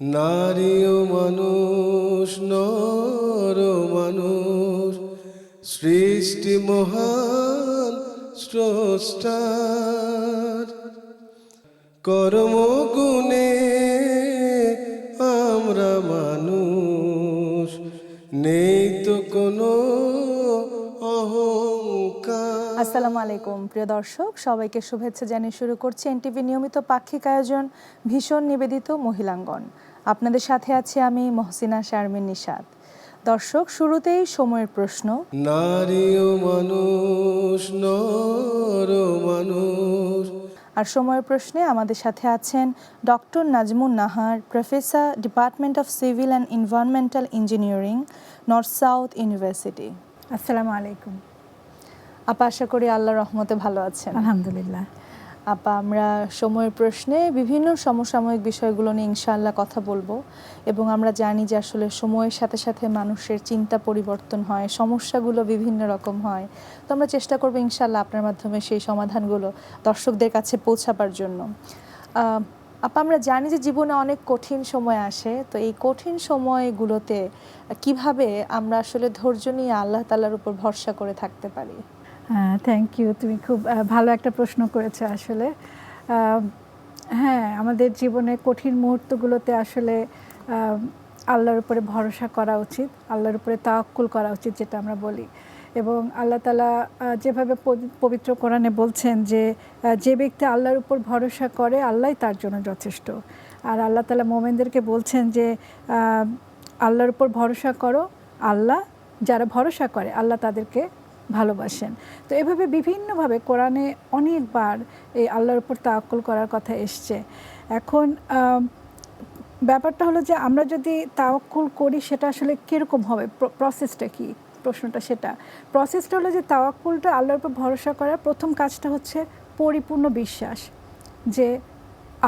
নারী ও মানুষ, নর ও মানুষ, সৃষ্টি মহান স্রষ্টার। কর্মগুণে আমরা মানুষ, নেই তো কোনো অহংকার। আসসালামু আলাইকুম প্রিয় দর্শক, সবাইকে শুভেচ্ছা জানিয়ে শুরু করছি এনটিভি নিয়মিত পাক্ষিক আয়োজন ভীষণ নিবেদিত মহিলাঙ্গন। আপনাদের সাথে আছি আমি মহসিনা শারমিন নিশাত। দর্শক, শুরুতেই সময়ের প্রশ্ন। নারী ও মানুষ, নর ও মানুষ। আর সময়ের প্রশ্নে আমাদের সাথে আছেন doctor Nazmun Nahar, professor, department of civil and environmental engineering, North South University. আসসালামু আলাইকুম। আপা, আশা করি আল্লাহর রহমতে ভালো আছেন। আলহামদুলিল্লাহ। আপা, আমরা সময়ের প্রশ্নে বিভিন্ন সমসাময়িক বিষয়গুলো নিয়ে ইনশাআল্লাহ কথা বলবো, এবং আমরা জানি যে আসলে সময়ের সাথে সাথে মানুষের চিন্তা পরিবর্তন হয়, সমস্যাগুলো বিভিন্ন রকম হয়। তো আমরা চেষ্টা করবো ইনশাআল্লাহ আপনার মাধ্যমে সেই সমাধানগুলো দর্শকদের কাছে পৌঁছাবার জন্য। আপা, আমরা জানি যে জীবনে অনেক কঠিন সময় আসে, তো এই কঠিন সময়গুলোতে কিভাবে আমরা আসলে ধৈর্য নিয়ে আল্লাহ তাআলার উপর ভরসা করে থাকতে পারি? থ্যাংক ইউ, তুমি খুব ভালো একটা প্রশ্ন করেছো আসলে। হ্যাঁ, আমাদের জীবনে কঠিন মুহূর্তগুলোতে আসলে আল্লাহর উপরে ভরসা করা উচিত, আল্লাহর উপরে তাওয়াক্কুল করা উচিত, যেটা আমরা বলি। এবং আল্লাহ তাআলা যেভাবে পবিত্র কোরআনে বলছেন যে যে ব্যক্তি আল্লাহর উপর ভরসা করে আল্লাহই তার জন্য যথেষ্ট। আর আল্লাহ তাআলা মোমেনদেরকে বলছেন যে আল্লাহর উপর ভরসা করো, আল্লাহ যারা ভরসা করে আল্লাহ তাদেরকে ভালোবাসেন। তো এভাবে বিভিন্নভাবে কোরআনে অনেকবার এই আল্লাহর উপর তাওয়াক্কুল করার কথা এসছে। এখন ব্যাপারটা হলো যে আমরা যদি তাওয়াক্কুল করি সেটা আসলে কীরকম হবে, প্রসেসটা কি, প্রশ্নটা সেটা। প্রসেসটা হলো যে তাওয়াক্কুলটা আল্লাহর উপর ভরসা করার প্রথম কাজটা হচ্ছে পরিপূর্ণ বিশ্বাস যে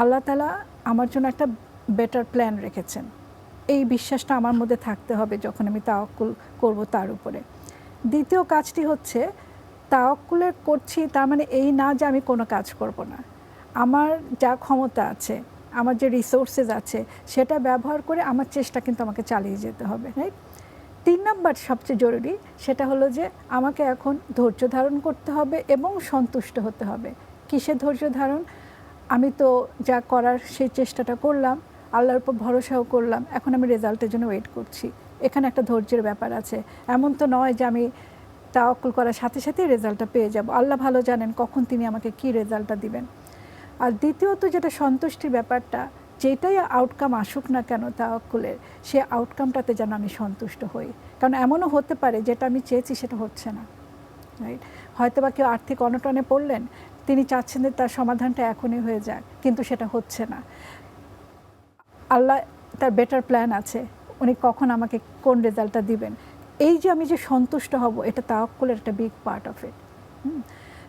আল্লাহ তাআলা আমার জন্য একটা বেটার প্ল্যান রেখেছেন। এই বিশ্বাসটা আমার মধ্যে থাকতে হবে যখন আমি তাওয়াক্কুল করব তার উপরে। দ্বিতীয় কাজটি হচ্ছে তাওয়াক্কুলের করছি তার মানে এই না যে আমি কোনো কাজ করব না। আমার যা ক্ষমতা আছে, আমার যে রিসোর্সেস আছে, সেটা ব্যবহার করে আমার চেষ্টা কিন্তু আমাকে চালিয়ে যেতে হবে, রাইট? 3 নাম্বার সবচেয়ে জরুরি, সেটা হলো যে আমাকে এখন ধৈর্য ধারণ করতে হবে এবং সন্তুষ্ট হতে হবে। কিসের ধৈর্য ধারণ? আমি তো যা করার সেই চেষ্টাটা করলাম, আল্লাহর উপর ভরসাও করলাম, এখন আমি রেজাল্টের জন্য ওয়েট করছি। এখানে একটা ধৈর্যের ব্যাপার আছে। এমন তো নয় যে আমি তাওয়াক্কুল করার সাথে সাথেই রেজাল্টটা পেয়ে যাব। আল্লাহ ভালো জানেন কখন তিনি আমাকে কী রেজাল্টটা দিবেন। আর দ্বিতীয়ত যেটা সন্তুষ্টির ব্যাপারটা, যেটাই আউটকাম আসুক না কেন তাওয়াক্কুলের, সে আউটকামটাতে যেন আমি সন্তুষ্ট হই। কারণ এমনও হতে পারে যেটা আমি চেয়েছি সেটা হচ্ছে না, রাইট? হয়তো বা কেউ আর্থিক অনটনে পড়লেন, তিনি চাচ্ছেন যে তার সমাধানটা এখনই হয়ে যাক, কিন্তু সেটা হচ্ছে না। আল্লাহ তার বেটার প্ল্যান আছে, উনি কখন আমাকে কোন রেজাল্টটা দিবেন। এই যে আমি যে সন্তুষ্ট হব, এটা তাওয়াক্কুলের একটা বিগ পার্ট অফ ইট।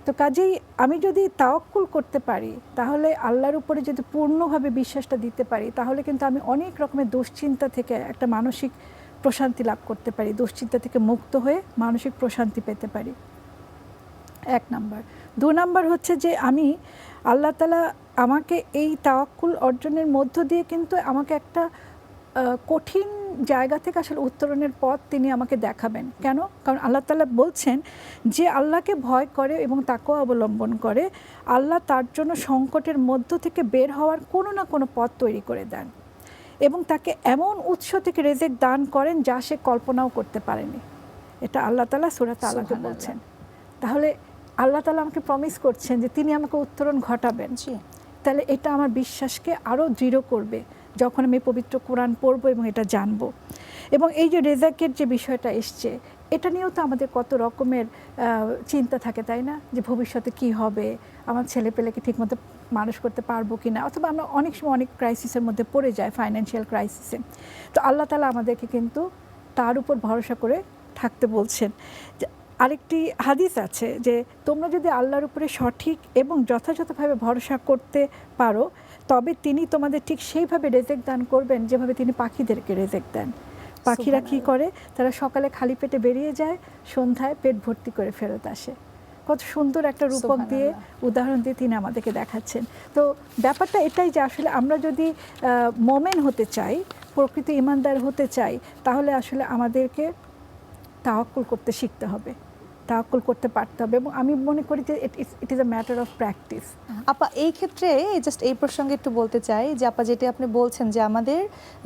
তো কাজেই আমি যদি তাওয়াক্কুল করতে পারি, তাহলে আল্লাহর উপরে যদি পূর্ণভাবে বিশ্বাসটা দিতে পারি, তাহলে কিন্তু আমি অনেক রকমের দুশ্চিন্তা থেকে একটা মানসিক প্রশান্তি লাভ করতে পারি, দুশ্চিন্তা থেকে মুক্ত হয়ে মানসিক প্রশান্তি পেতে পারি। 1 নাম্বার। 2 নাম্বার হচ্ছে যে আমি আল্লাহ তাআলা আমাকে এই তাওয়াক্কুল অর্জনের মধ্য দিয়ে কিন্তু আমাকে একটা কঠিন জায়গা থেকে আসলে উত্তরণের পথ তিনি আমাকে দেখাবেন। কেন? কারণ আল্লাহ তাআলা বলছেন যে আল্লাহকে ভয় করে এবং তাকওয়া অবলম্বন করে, আল্লাহ তার জন্য সংকটের মধ্য থেকে বের হওয়ার কোনো না কোনো পথ তৈরি করে দেন এবং তাকে এমন উৎস থেকে রিজিক দান করেন যা সে কল্পনাও করতে পারেনি। এটা আল্লাহ তাআলা সূরা তালাকে বলছেন। তাহলে আল্লাহ তাআলা আমাকে প্রমিস করছেন যে তিনি আমাকে উত্তরণ ঘটাবেন। তাহলে এটা আমার বিশ্বাসকে আরও দৃঢ় করবে যখন আমি পবিত্র কোরআন পড়বো এবং এটা জানবো। এবং এই যে রেজাকের যে বিষয়টা এসছে, এটা নিয়েও তো আমাদের কত রকমের চিন্তা থাকে, তাই না? যে ভবিষ্যতে কি হবে, আমার ছেলে পেলেকে ঠিকমতো মানুষ করতে পারবো কি না, অথবা আমরা অনেক সময় অনেক ক্রাইসিসের মধ্যে পড়ে যাই, ফাইন্যান্সিয়াল ক্রাইসিসে। তো আল্লাহ তাআলা আমাদেরকে কিন্তু তার উপর ভরসা করে থাকতে বলছেন। আরেকটি হাদিস আছে যে তোমরা যদি আল্লাহর উপরে সঠিক এবং যথাযথভাবে ভরসা করতে পারো, তবে তিনি তোমাদের ঠিক সেইভাবে রেজেক দান করবেন যেভাবে তিনি পাখিদেরকে রেজেক দেন। পাখিরা কী করে? তারা সকালে খালি পেটে বেরিয়ে যায়, সন্ধ্যায় পেট ভর্তি করে ফেরত আসে। কত সুন্দর একটা রূপক দিয়ে উদাহরণ দিয়ে তিনি আমাদেরকে দেখাচ্ছেন। তো ব্যাপারটা এটাই যে আসলে আমরা যদি মোমেন হতে চাই, প্রকৃত ইমানদার হতে চাই, তাহলে আসলে আমাদেরকে তাওয়াক্কুল করতে শিখতে হবে, তাওয়াক্কুল করতে পারতে হবে। এবং আমি মনে করি যে it is a matter of practice. আপা এই ক্ষেত্রে জাস্ট এই প্রসঙ্গে একটু বলতে চাই যে আপা যেটা আপনি বলছেন যে আমাদের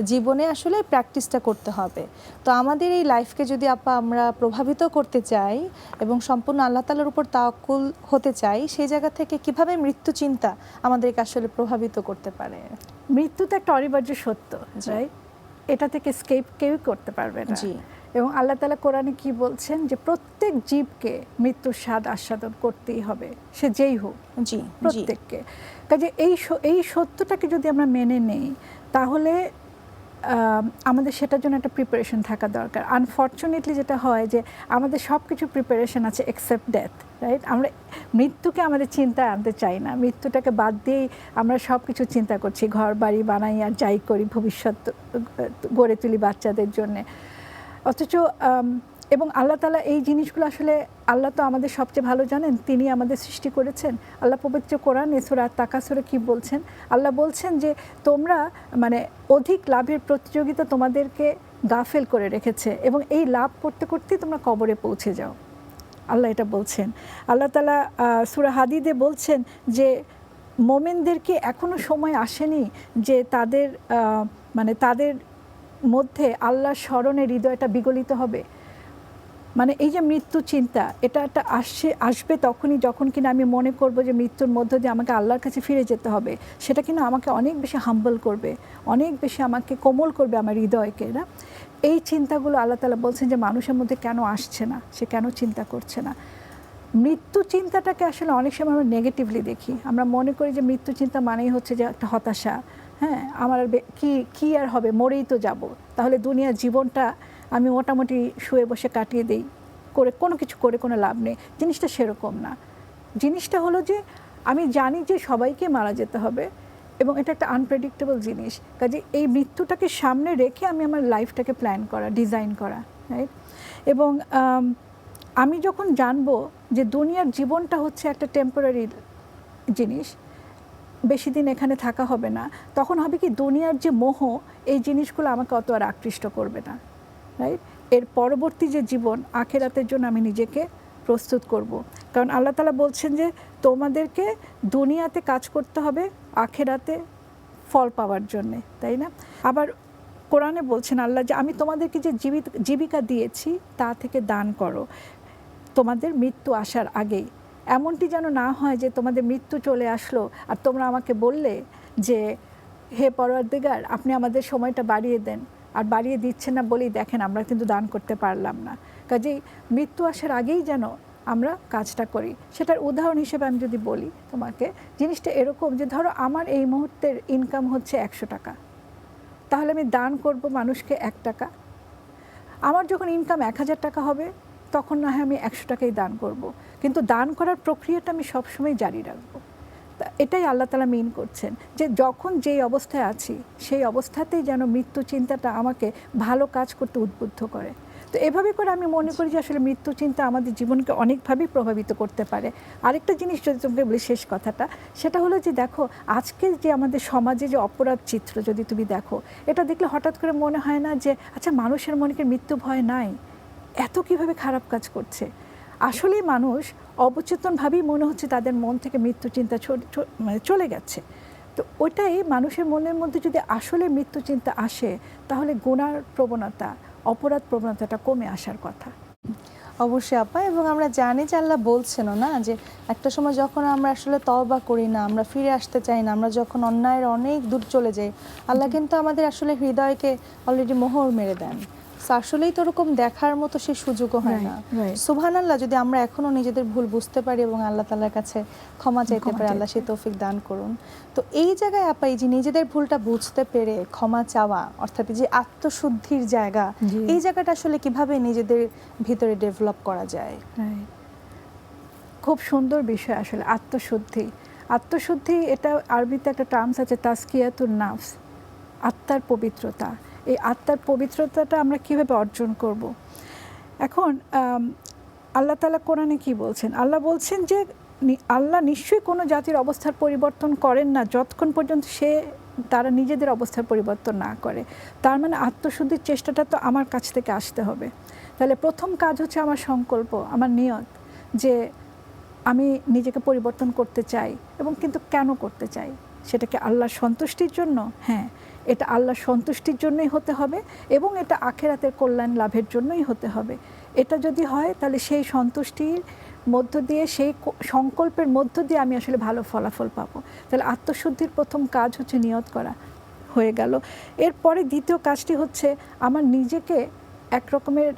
জীবনে আসলে প্র্যাকটিসটা করতে হবে। তো আমাদের এই লাইফকে যদি আপা আমরা প্রভাবিত করতে চাই এবং সম্পূর্ণ আল্লাহ তাআলার উপর তাওয়াক্কুল হতে চাই, সেই জায়গা থেকে কিভাবে মৃত্যু চিন্তা আমাদেরকে আসলে প্রভাবিত করতে পারে? মৃত্যু তো একটা অনিবার্য সত্য, রাইট? এটা থেকে স্কেপ কেউ করতে পারবে না। জি। এবং আল্লাহ তাআলা কোরআনে কি বলছেন যে প্রত্যেক জীবকে মৃত্যুর স্বাদ আস্বাদন করতেই হবে, সে যেই হোক। জি, প্রত্যেককে। কাজে এই সত্যটাকে যদি আমরা মেনে নেই, তাহলে আমাদের সেটার জন্য একটা প্রিপারেশন থাকা দরকার। আনফর্চুনেটলি যেটা হয় যে আমাদের সব কিছু প্রিপারেশন আছে এক্সেপ্ট ডেথ, রাইট? আমরা মৃত্যুকে আমাদের চিন্তায় আনতে চাই না, মৃত্যুটাকে বাদ দিয়েই আমরা সব কিছু চিন্তা করছি, ঘর বাড়ি বানাই আর যাই করি, ভবিষ্যৎ গড়ে তুলি বাচ্চাদের জন্যে। অথচ এবং আল্লাহ তাআলা এই জিনিসগুলো আসলে, আল্লাহ তো আমাদের সবচেয়ে ভালো জানেন, তিনি আমাদের সৃষ্টি করেছেন। আল্লাহ পবিত্র কোরআনে সূরা তাকাসুরে কি বলছেন? আল্লাহ বলছেন যে তোমরা মানে অধিক লাভের প্রতিযোগিতা তোমাদেরকে গাফেল করে রেখেছে এবং এই লাভ করতে করতেই তোমরা কবরে পৌঁছে যাও। আল্লাহ এটা বলছেন। আল্লাহ তাআলা সূরা হাদীদে বলছেন যে মোমেনদেরকে এখনো সময় আসেনি যে তাদের মানে তাদের মধ্যে আল্লাহর স্মরণে হৃদয়টা বিগলিত হবে। মানে এই যে মৃত্যু চিন্তা, এটা একটা আসবে তখনই যখন কিনা আমি মনে করব যে মৃত্যুর মধ্য দিয়ে আমাকে আল্লাহর কাছে ফিরে যেতে হবে। সেটা কিনা আমাকে অনেক বেশি হাম্বল করবে, অনেক বেশি আমাকে কোমল করবে আমার হৃদয়কে, না? এই চিন্তাগুলো আল্লাহ তাআলা বলছেন যে মানুষের মধ্যে কেন আসছে না, সে কেন চিন্তা করছে না। মৃত্যু চিন্তাটাকে আসলে অনেক সময় আমরা নেগেটিভলি দেখি। আমরা মনে করি যে মৃত্যু চিন্তা মানেই হচ্ছে যে একটা হতাশা। হ্যাঁ, আমার কি আর হবে, মরেই তো যাব, তাহলে দুনিয়ার জীবনটা আমি মোটামুটি শুয়ে বসে কাটিয়ে দেই, করে কোনো কিছু করে কোনো লাভ নেই। জিনিসটা সেরকম না। জিনিসটা হলো যে আমি জানি যে সবাইকে মারা যেতে হবে এবং এটা একটা আনপ্রেডিক্টেবল জিনিস। কাজে এই মৃত্যুটাকে সামনে রেখে আমি আমার লাইফটাকে প্ল্যান করা, ডিজাইন করা, রাইট? এবং আমি যখন জানবো যে দুনিয়ার জীবনটা হচ্ছে একটা টেম্পোরারি জিনিস, বেশি দিন এখানে থাকা হবে না, তখন হবে কি দুনিয়ার যে মোহ, এই জিনিসগুলো আমাকে অত আর আকৃষ্ট করবে না, রাইট? এর পরবর্তী যে জীবন আখিরাতের জন্য আমি নিজেকে প্রস্তুত করব। কারণ আল্লাহ তাআলা বলছেন যে তোমাদেরকে দুনিয়াতে কাজ করতে হবে আখিরাতে ফল পাওয়ার জন্যে, তাই না? আবার কোরআনে বলছেন আল্লাহ যে আমি তোমাদেরকে যে জীবিকা দিয়েছি তা থেকে দান করো তোমাদের মৃত্যু আসার আগেই। এমনটি যেন না হয় যে তোমাদের মৃত্যু চলে আসলো আর তোমরা আমাকে বললে যে হে পরওয়ারদিগার, আপনি আমাদের সময়টা বাড়িয়ে দেন, আর বাড়িয়ে দিচ্ছেন না বলেই দেখেন আমরা কিন্তু দান করতে পারলাম না। কাজেই মৃত্যু আসার আগেই যেন আমরা কাজটা করি। সেটার উদাহরণ হিসেবে আমি যদি বলি তোমাকে, জিনিসটা এরকম যে ধরো আমার এই মুহূর্তের ইনকাম হচ্ছে 100 টাকা, তাহলে আমি দান করব মানুষকে 1 টাকা। আমার যখন ইনকাম 1000 টাকা হবে তখন না হয় আমি 100 টাকাই দান করব, কিন্তু দান করার প্রক্রিয়াটা আমি সবসময় জারি রাখবো। এটাই আল্লাহ তাআলা মিন করছেন যে যখন যেই অবস্থায় আছি সেই অবস্থাতেই যেন মৃত্যু চিন্তাটা আমাকে ভালো কাজ করতে উদ্বুদ্ধ করে। তো এভাবে করে আমি মনে করি যে আসলে মৃত্যু চিন্তা আমাদের জীবনকে অনেকভাবেই প্রভাবিত করতে পারে। আরেকটা জিনিস যদি তোমাকে বলি, শেষ কথাটা, সেটা হলো যে দেখো আজকে যে আমাদের সমাজে যে অপরাধ চিত্র যদি তুমি দেখো, এটা দেখলে হঠাৎ করে মনে হয় না যে আচ্ছা মানুষের মনে কি মৃত্যু ভয় নাই, এত কিভাবে খারাপ কাজ করছে। আসলেই মানুষ অবচেতনভাবেই মনে হচ্ছে তাদের মন থেকে মৃত্যু চিন্তা মানে চলে গেছে। তো ওইটাই মানুষের মনের মধ্যে যদি আসলে মৃত্যু চিন্তা আসে, তাহলে গুনার প্রবণতা, অপরাধ প্রবণতাটা কমে আসার কথা। অবশ্যই আপা, এবং আমরা জানি যে আল্লাহ বলছেনও না যে একটা সময় যখন আমরা আসলে তওবা করি না, আমরা ফিরে আসতে চাই না, আমরা যখন অন্যায়ের অনেক দূর চলে যাই, আল্লাহ কিন্তু আমাদের আসলে হৃদয়কে অলরেডি মোহর মেরে দেন। আসলেই তো ওরকম দেখার মতো সেই সুযোগও হয় না। সুবহানাল্লাহ, যদি আমরা এখনো নিজেদের ভুল বুঝতে পারি এবং আল্লাহ তাআলার কাছে ক্ষমা চাইতে পারি, আল্লাহ সেই তৌফিক দান করুন। তো এই জায়গায় আপা, এই যে নিজেদের ভুলটা বুঝতে পেরে ক্ষমা চাওয়া, অর্থাৎ যে আত্মশুদ্ধির জায়গা, এই জায়গাটা আসলে কিভাবে নিজেদের ভিতরে ডেভেলপ করা যায়? খুব সুন্দর বিষয় আসলে আত্মশুদ্ধি। আত্মশুদ্ধি এটা আরবিতে একটা টার্মস আছে, তাজকিয়াতুন নাফস, আত্মার পবিত্রতা। এই আত্মার পবিত্রতাটা আমরা কিভাবে অর্জন করব? এখন আল্লাহ তাআলা কোরআনে কি বলছেন? আল্লাহ বলছেন যে আল্লাহ নিশ্চয়ই কোনো জাতির অবস্থার পরিবর্তন করেন না যতক্ষণ পর্যন্ত তারা নিজেদের অবস্থার পরিবর্তন না করে। তার মানে আত্মশুদ্ধির চেষ্টাটা তো আমার কাছ থেকে আসতে হবে। তাহলে প্রথম কাজ হচ্ছে আমার সংকল্প, আমার নিয়ত, যে আমি নিজেকে পরিবর্তন করতে চাই, এবং কিন্তু কেন করতে চাই? সেটাকে আল্লাহর সন্তুষ্টির জন্য? হ্যাঁ, এটা আল্লাহর সন্তুষ্টির জন্যই হতে হবে, এবং এটা আখিরাতের কল্যাণ লাভের জন্যই হতে হবে। এটা যদি হয় তাহলে সেই সন্তুষ্টির মধ্য দিয়ে, সেই সংকল্পের মধ্য দিয়ে আমি আসলে ভালো ফলাফল পাবো। তাহলে আত্মশুদ্ধির প্রথম কাজ হচ্ছে নিয়ত করা, হয়ে গেল। এরপরে দ্বিতীয় কাজটি হচ্ছে আমার নিজেকে এক রকমের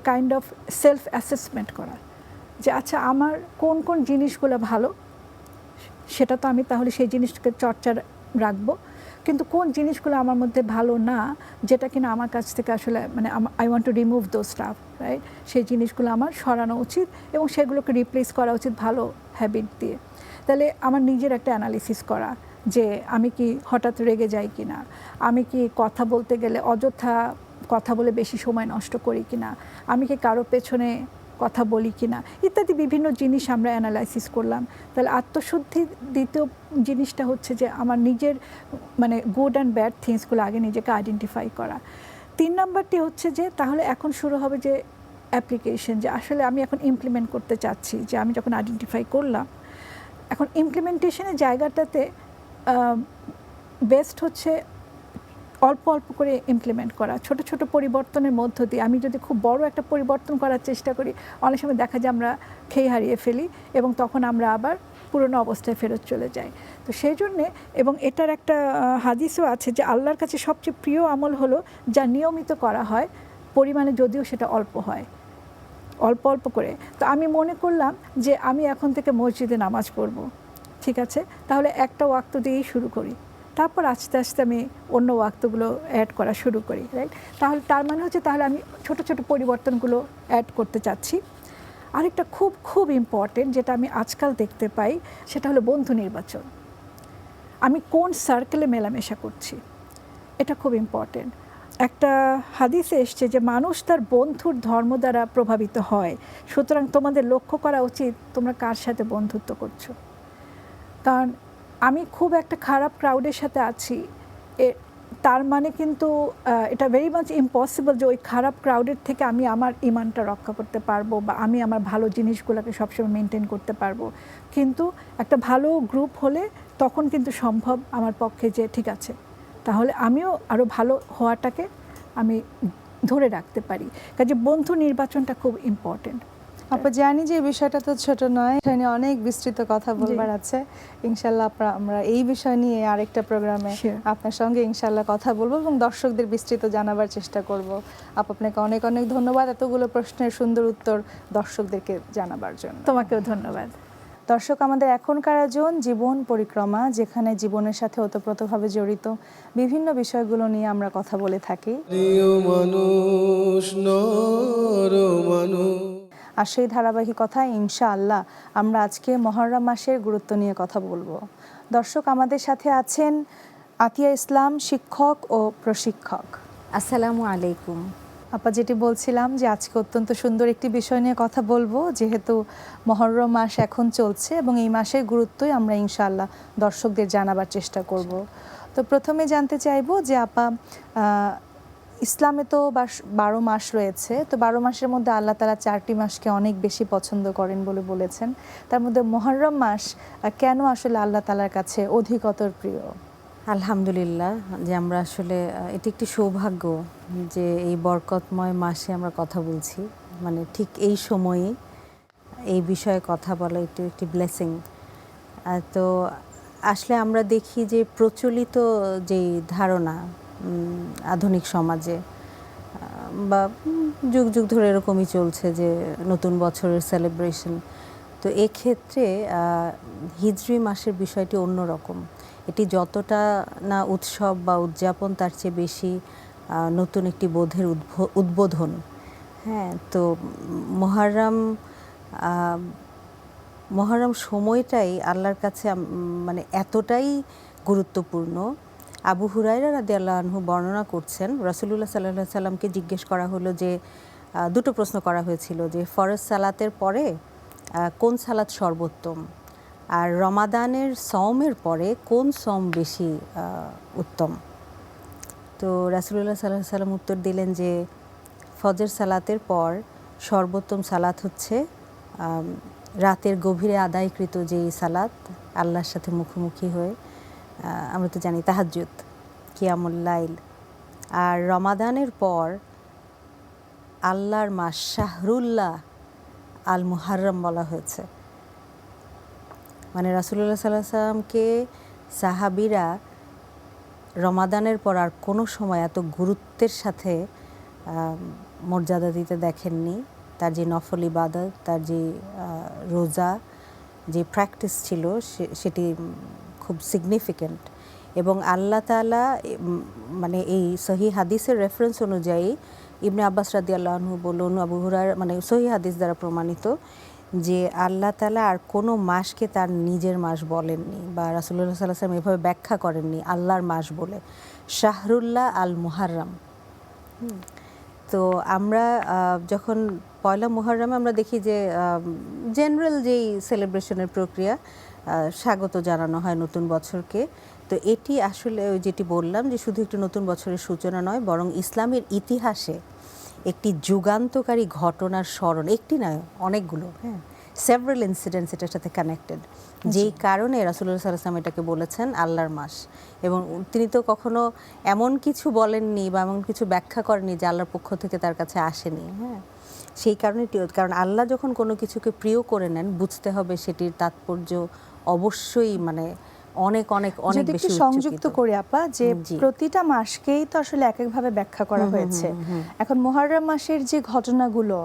কাইন্ড অফ সেলফ অ্যাসেসমেন্ট করা, যে আচ্ছা আমার কোন কোন জিনিসগুলো ভালো, সেটা তো আমি তাহলে সেই জিনিসটাকে চর্চা রাখবো, কিন্তু কোন জিনিসগুলো আমার মধ্যে ভালো না, যেটা কিনা আমার কাছ থেকে আসলে মানে I want to remove those staff, right? সেই জিনিসগুলো আমার সরানো উচিত এবং সেগুলোকে রিপ্লেস করা উচিত ভালো হ্যাবিট দিয়ে। তাহলে আমার নিজের একটা অ্যানালিসিস করা, যে আমি কি হঠাৎ রেগে যাই কি না, আমি কি কথা বলতে গেলে অযথা কথা বলে বেশি সময় নষ্ট করি কি না, আমি কি কারো পেছনে কথা বলি কি না, ইত্যাদি বিভিন্ন জিনিস আমরা অ্যানালাইসিস করলাম। তাহলে আত্মশুদ্ধির দ্বিতীয় জিনিসটা হচ্ছে যে আমার নিজের মানে গুড অ্যান্ড ব্যাড থিংসগুলো আগে নিজেকে আইডেন্টিফাই করা। 3 নাম্বারটি হচ্ছে যে তাহলে এখন শুরু হবে যে অ্যাপ্লিকেশন, যে আসলে আমি এখন ইমপ্লিমেন্ট করতে চাচ্ছি, যে আমি যখন আইডেন্টিফাই করলাম, এখন ইমপ্লিমেন্টেশনের জায়গাটাতে বেস্ট হচ্ছে অল্প অল্প করে ইমপ্লিমেন্ট করা, ছোট ছোট পরিবর্তনের মধ্য দিয়ে। আমি যদি খুব বড় একটা পরিবর্তন করার চেষ্টা করি, অনেক সময় দেখা যায় আমরা খেই হারিয়ে ফেলি এবং তখন আমরা আবার পুরনো অবস্থায় ফেরত চলে যাই। তো সেই জন্যে, এবং এটার একটা হাদিসও আছে যে আল্লাহর কাছে সবচেয়ে প্রিয় আমল হলো যা নিয়মিত করা হয়, পরিমাণে যদিও সেটা অল্প হয়, অল্প অল্প করে। তো আমি মনে করলাম যে আমি এখন থেকে মসজিদে নামাজ পড়ব, ঠিক আছে, তাহলে একটা ওয়াক্ত দিয়েই শুরু করি, তারপর আস্তে আস্তে আমি অন্য ওয়াক্তগুলো অ্যাড করা শুরু করি, রাইট? তাহলে তার মানে হচ্ছে তাহলে আমি ছোট ছোট পরিবর্তনগুলো অ্যাড করতে চাচ্ছি। আরেকটা খুব খুব ইম্পর্টেন্ট যেটা আমি আজকাল দেখতে পাই, সেটা হলো বন্ধু নির্বাচন। আমি কোন সার্কেলে মেলামেশা করছি, এটা খুব ইম্পর্টেন্ট। একটা হাদিসে এসছে যে মানুষ তার বন্ধুর ধর্ম দ্বারা প্রভাবিত হয়, সুতরাং তোমাদের লক্ষ্য করা উচিত তোমরা কার সাথে বন্ধুত্ব করছো। কারণ আমি খুব একটা খারাপ ক্রাউডের সাথে আছি, তার মানে কিন্তু এটা ভেরি মাচ ইম্পসিবল যে ওই খারাপ ক্রাউডের থেকে আমি আমার ইমানটা রক্ষা করতে পারবো বা আমি আমার ভালো জিনিসগুলোকে সবসময় মেনটেন করতে পারবো। কিন্তু একটা ভালো গ্রুপ হলে তখন কিন্তু সম্ভব আমার পক্ষে যে ঠিক আছে, তাহলে আমিও আরও ভালো হওয়াটাকে আমি ধরে রাখতে পারি। কাজে বন্ধু নির্বাচনটা খুব ইম্পর্টেন্ট। আপা জানি যে এই বিষয়টা তো ছোট নয়, এটা নিয়ে অনেক বিস্তৃত কথা বলবার আছে। ইনশাল্লাহ আমরা এই বিষয় নিয়ে আরেকটা প্রোগ্রামে আপনার সঙ্গে ইনশাল্লাহ কথা বলবো এবং দর্শকদের বিস্তৃত জানাবার চেষ্টা করব। আপনাকে অনেক অনেক ধন্যবাদ এতগুলো প্রশ্নের সুন্দর উত্তর দর্শকদেরকে জানাবার জন্য। তোমাকেও ধন্যবাদ। দর্শক, আমাদের এখনকার আয়োজন জীবন পরিক্রমা, যেখানে জীবনের সাথে ওতপ্রোতভাবে জড়িত বিভিন্ন বিষয়গুলো নিয়ে আমরা কথা বলে থাকি। প্রিয় মানুষ, নর মানুষ। আর সেই ধারাবাহিকতায় ইনশাআল্লাহ আমরা আজকে মহররম মাসের গুরুত্ব নিয়ে কথা বলবো। দর্শক, আমাদের সাথে আছেন আতিয়া ইসলাম, শিক্ষক ও প্রশিক্ষক। আসসালামু আলাইকুম। আপা, যেটি বলছিলাম যে আজকে অত্যন্ত সুন্দর একটি বিষয় নিয়ে কথা বলবো, যেহেতু মহররম মাস এখন চলছে এবং এই মাসের গুরুত্বই আমরা ইনশাআল্লাহ দর্শকদের জানাবার চেষ্টা করব। তো প্রথমে জানতে চাইবো যে আপা, ইসলামে তো 12 মাস রয়েছে, তো 12 মাসের মধ্যে আল্লাহ তাআলা 4টি মাসকে অনেক বেশি পছন্দ করেন বলে বলেছেন। তার মধ্যে মহররম মাস কেন আসলে আল্লাহ তাআলার কাছে অধিকতর প্রিয়? আলহামদুলিল্লাহ, যে আমরা আসলে এটি একটি সৌভাগ্য যে এই বরকতময় মাসে আমরা কথা বলছি, মানে ঠিক এই সময়ে এই বিষয়ে কথা বলা একটি ব্লেসিং। তো আসলে আমরা দেখি যে প্রচলিত যেই ধারণা আধুনিক সমাজে বা যুগ যুগ ধরে এরকমই চলছে যে নতুন বছরের সেলিব্রেশন, তো এক্ষেত্রে হিজরি মাসের বিষয়টি অন্যরকম। এটি যতটা না উৎসব বা উদযাপন, তার চেয়ে বেশি নতুন একটি বোধের উদ্বোধন। হ্যাঁ, তো মহররম সময়টাই আল্লাহর কাছে মানে এতটাই গুরুত্বপূর্ণ। আবু হুরায়রা রাদিয়াল্লাহু আনহু বর্ণনা করছেন, রাসূলুল্লাহ সাল্লাল্লাহু আলাইহি সাল্লামকে জিজ্ঞেস করা হলো যে দুটো প্রশ্ন করা হয়েছিল যে ফরজ সালাতের পরে কোন সালাত সর্বোত্তম, আর রমাদানের সওমের পরে কোন সওম বেশি উত্তম। তো রাসূলুল্লাহ সাল্লাল্লাহু আলাইহি সাল্লাম উত্তর দিলেন যে ফজর সালাতের পর সর্বোত্তম সালাত হচ্ছে রাতের গভীরে আদায়কৃত যেই সালাত আল্লাহর সাথে মুখোমুখি হয়ে, আমরা তো জানি তাহাজ্জুদ, কিয়ামুল লাইল। আর রমাদানের পর আল্লাহর মাস শাহরুল্লাহ আল মুহাররম বলা হয়েছে। মানে রাসূলুল্লাহ সাল্লাল্লাহু আলাইহি সাল্লামকে সাহাবীরা রমাদানের পর আর কোনো সময় এত গুরুত্বের সাথে মর্যাদা দিতে দেখেননি। তার যে নফল ইবাদত, তার যে রোজা, যে প্র্যাকটিস ছিল সেটি খুব সিগনিফিক্যান্ট। এবং আল্লাহ তাআলা মানে এই সহিহ হাদিসের রেফারেন্স অনুযায়ী ইবনে আব্বাস রাদিয়াল্লাহু আনহু বলুন, আবু হুরায়রা, মানে সহিহ হাদিস দ্বারা প্রমাণিত যে আল্লাহ তাআলা আর কোনো মাসকে তার নিজের মাস বলেননি, বা রাসূলুল্লাহ সাল্লাল্লাহু আলাইহি ওয়াসাল্লাম এভাবে ব্যাখ্যা করেননি আল্লাহর মাস বলে, শাহরুল্লাহ আল মুহাররম। তো আমরা যখন পয়লা মুহররমে আমরা দেখি যে জেনারেল যেই সেলিব্রেশনের প্রক্রিয়া, স্বাগত জানানো হয় নতুন বছরকে। তো এটি আসলে ওই যেটি বললাম যে শুধু একটি নতুন বছরের সূচনা নয়, বরং ইসলামের ইতিহাসে একটি যুগান্তকারী ঘটনার স্মরণ, একটি নয় অনেকগুলো, হ্যাঁ, সেভারাল ইনসিডেন্টস এটার সাথে কানেক্টেড, যেই কারণে রাসূলুল্লাহ সাল্লাল্লাহু আলাইহি ওয়াসাল্লাম এটাকে বলেছেন আল্লাহর মাস। এবং তিনি তো কখনো এমন কিছু বলেননি বা এমন কিছু ব্যাখ্যা করেননি যে আল্লাহর পক্ষ থেকে তার কাছে আসেনি, হ্যাঁ। সেই কারণে, কারণ আল্লাহ যখন কোনো কিছুকে প্রিয় করে নেন, বুঝতে হবে সেটির তাৎপর্য অবশ্যই মানে অনেক অনেক অনেক বেশি সংযুক্ত করে আপা, যে প্রতিটা মাসকেই তো আসলে এক একভাবে ব্যাখ্যা করা হয়েছে। এখন মুহররম মাসের যে ঘটনাগুলো,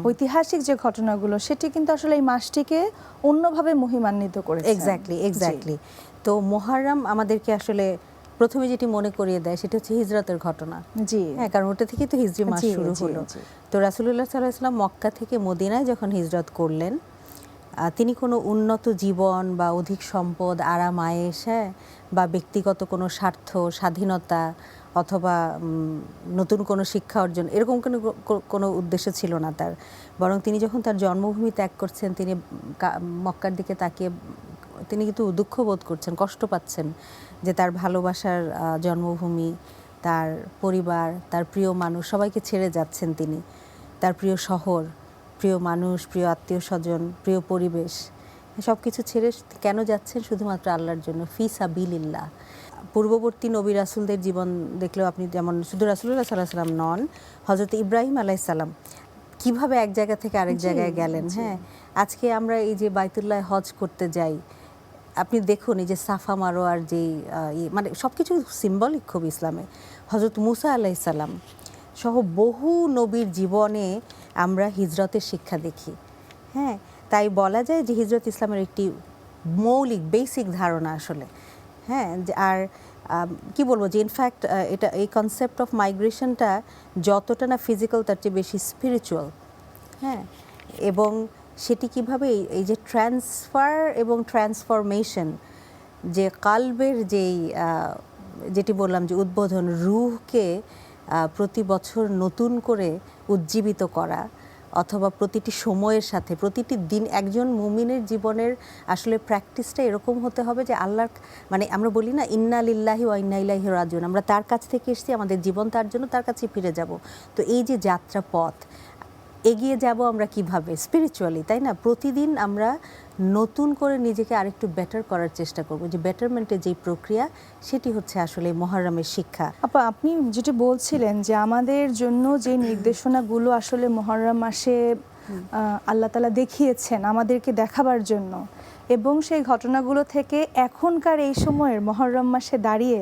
ঐতিহাসিক যে ঘটনাগুলো, সেটি কিন্তু আসলে এই মাসটিকে অন্যভাবে মহিমান্বিত করেছে। এক্স্যাক্টলি। তো মুহররম আমাদেরকে আসলে প্রথমে যেটি মনে করিয়ে দেয় সেটা হচ্ছে হিজরতের ঘটনা। জি, হ্যাঁ, কারণ ওটা থেকে তো হিজরি মাস শুরু হলো। তো রাসূলুল্লাহ সাল্লাল্লাহু আলাইহি ওয়াসাল্লাম মক্কা থেকে মদিনায় যখন হিজরত করলেন, তিনি কোনো উন্নত জীবন বা অধিক সম্পদ, আরাম আয়েশ, হ্যাঁ, বা ব্যক্তিগত কোনো স্বার্থ, স্বাধীনতা, অথবা নতুন কোনো শিক্ষা অর্জন, এরকম কোনো উদ্দেশ্য ছিল না তার। বরং তিনি যখন তার জন্মভূমি ত্যাগ করছেন, তিনি মক্কার দিকে তাকিয়ে তিনি কিন্তু দুঃখ বোধ করছেন, কষ্ট পাচ্ছেন যে তার ভালোবাসার জন্মভূমি, তার পরিবার, তার প্রিয় মানুষ সবাইকে ছেড়ে যাচ্ছেন তিনি। তার প্রিয় শহর, প্রিয় মানুষ, প্রিয় আত্মীয় স্বজন, প্রিয় পরিবেশ, সব কিছু ছেড়ে কেন যাচ্ছেন? শুধুমাত্র আল্লাহর জন্য, ফি সাবিলিল্লাহ। পূর্ববর্তী নবী রাসূলদের জীবন দেখলেও আপনি, যেমন শুধু রাসূলুল্লাহ সাল্লাল্লাহু আলাইহি ওয়াসাল্লাম নন, হযরত ইব্রাহিম আলাইহিস সালাম কিভাবে এক জায়গা থেকে আরেক জায়গায় গেলেন। হ্যাঁ, আজকে আমরা এই যে বাইতুল্লাহ হজ করতে যাই, আপনি দেখুন এই যে সাফা মারোয়ার যেই মানে সব কিছু সিম্বলিক খুব ইসলামে। হযরত মুসা আলাইহিস সালাম সহ বহু নবীর জীবনে আমরা হিজরতের শিক্ষা দেখি। হ্যাঁ, তাই বলা যায় যে হিজরত ইসলামের একটি মৌলিক বেসিক ধারণা আসলে। হ্যাঁ, আর কি বলবো যে ইনফ্যাক্ট এটা, এই কনসেপ্ট অফ মাইগ্রেশনটা যতটা না ফিজিক্যাল, তার চেয়ে বেশি স্পিরিচুয়াল। হ্যাঁ, এবং সেটি কিভাবে এই যে ট্রান্সফার এবং ট্রান্সফরমেশন, যে কালবের যেটি বললাম যে উদ্বোধন, রূহকে প্রতি বছর নতুন করে উজ্জীবিত করা, অথবা প্রতিটি সময়ের সাথে প্রতিটি দিন একজন মুমিনের জীবনের আসলে প্র্যাকটিসটা এরকম হতে হবে যে আল্লাহর, মানে আমরা বলি না ইন্না লিল্লাহি ওয়া ইন্না ইলাইহি রাজিউন, আমরা তার কাছ থেকে এসেছি, আমাদের জীবন তার জন্য, তার কাছে ফিরে যাব। তো এই যে যাত্রা পথ, এগিয়ে যাব আমরা কিভাবে? স্পিরিচুয়ালি, তাই না? প্রতিদিন আমরা নতুন করে নিজেকে আরেকটু বেটার করার চেষ্টা করব, যে বেটারমেন্টের যে প্রক্রিয়া, সেটি হচ্ছে আসলে মুহররমের শিক্ষা। আপা, আপনি যেটি বলছিলেন যে আমাদের জন্য যে নির্দেশনাগুলো আসলে মুহররম মাসে আল্লাহ তাআলা দেখিয়েছেন আমাদেরকে দেখাবার জন্য, এবং সেই ঘটনাগুলো থেকে এখনকার এই সময়ের মুহররম মাসে দাঁড়িয়ে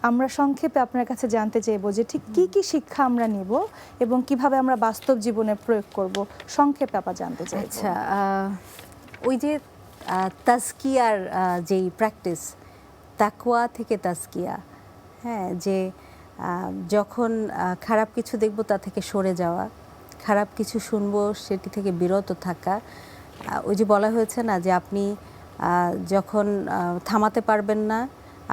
আমরা সংক্ষেপে আপনার কাছে জানতে চাইবো যে ঠিক কি কি শিক্ষা আমরা নিব এবং কিভাবে আমরা বাস্তব জীবনে প্রয়োগ করব, সংক্ষেপে আপা জানতে চাই। আচ্ছা, ওই যে তাজকিয়ার যেই প্র্যাকটিস, তাকওয়া থেকে তাজকিয়া, হ্যাঁ, যে যখন খারাপ কিছু দেখব তা থেকে সরে যাওয়া, খারাপ কিছু শুনবো সেটি থেকে বিরত থাকা। ওই যে বলা হয়েছে না যে আপনি যখন থামাতে পারবেন না,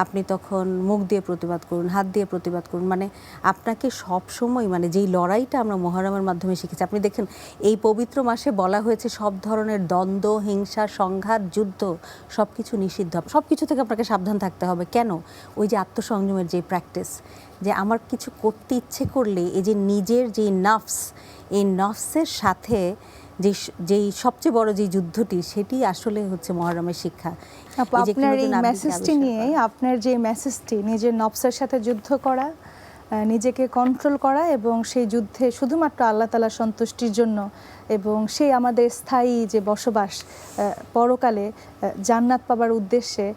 আপনি তখন মুখ দিয়ে প্রতিবাদ করুন, হাত দিয়ে প্রতিবাদ করুন, মানে আপনাকে সব সময় মানে যেই লড়াইটা আমরা মুহররমের মাধ্যমে শিখেছি। আপনি দেখেন এই পবিত্র মাসে বলা হয়েছে সব ধরনের দ্বন্দ্ব, হিংসা, সংঘাত, যুদ্ধ সব কিছু নিষিদ্ধ, সব কিছু থেকে আপনাকে সাবধান থাকতে হবে। কেন? ওই যে আত্মসংযমের যে প্র্যাকটিস, যে আমার কিছু করতে ইচ্ছে করলে এই যে নিজের যে নফস, এই নফসের সাথে যেই সবচেয়ে বড় যে যুদ্ধটি, সেটি আসলে হচ্ছে মুহররমের শিক্ষা। আপু, আপনার এই মেসেজটি নিয়ে, আপনার যে মেসেজটি নিজের নফসের সাথে যুদ্ধ করা, নিজেকে কন্ট্রোল করা এবং সেই যুদ্ধে শুধুমাত্র আল্লাহ তাআলার সন্তুষ্টির জন্য এবং সেই আমাদের স্থায়ী যে বসবাস পরকালে জান্নাত পাবার উদ্দেশ্যে,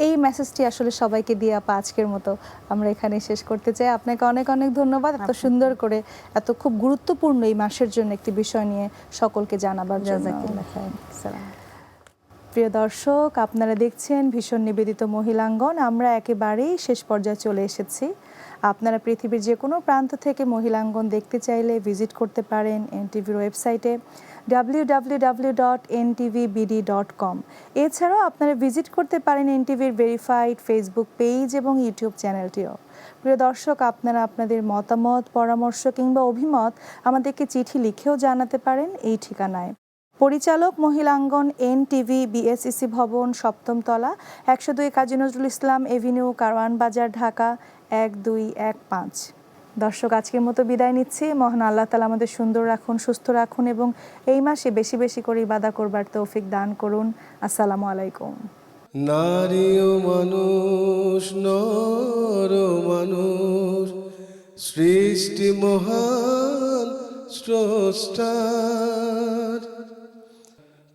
এই মেসেজটি আসলে সবাইকে দিয়ে আপা আজকের মতো আমরা এখানে শেষ করতে চাই। আপনাকে অনেক অনেক ধন্যবাদ এত সুন্দর করে, এত খুব গুরুত্বপূর্ণ এই মাসের জন্য একটি বিষয় নিয়ে সকলকে জানাবার জন্য। প্রিয় দর্শক, আপনারা দেখছেন ভীষণ নিবেদিত মহিলাঙ্গন। আমরা একেবারেই শেষ পর্যায়ে চলে এসেছি। আপনারা পৃথিবীর যে কোনো প্রান্ত থেকে মহিলাঙ্গন দেখতে চাইলে ভিজিট করতে পারেন এনটিভির ওয়েবসাইটে www.ntvbd.com। এছাড়াও আপনারা ভিজিট করতে পারেন এনটিভির ভেরিফাইড ফেসবুক পেজ এবং ইউটিউব চ্যানেলটিও। প্রিয় দর্শক, আপনারা আপনাদের মতামত, পরামর্শ কিংবা অভিমত আমাদেরকে চিঠি লিখেও জানাতে পারেন এই ঠিকানায়। পরিচালক মহিলাঙ্গন, এনটিভি, বিএসইসি ভবন, 7ম তলা, 102 কাজী নজরুল ইসলাম এভিনিউ, কারওয়ান বাজার, ঢাকা 1215। দর্শক, আজকের মতো বিদায় নিচ্ছি। মহান আল্লাহ তাআলা আমাদের সুন্দর রাখুন, সুস্থ রাখুন এবং এই মাসে বেশি বেশি করে ইবাদত করবার তৌফিক দান করুন। আসসালামু আলাইকুম। নারী ও মানুষ, নর ও মানুষ, সৃষ্টি মহান স্রষ্টার,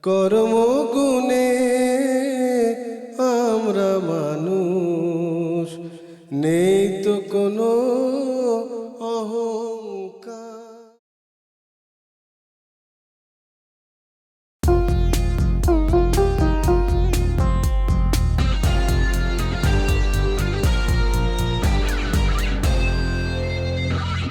কর্মগুণে আমরা মানুষ, নেই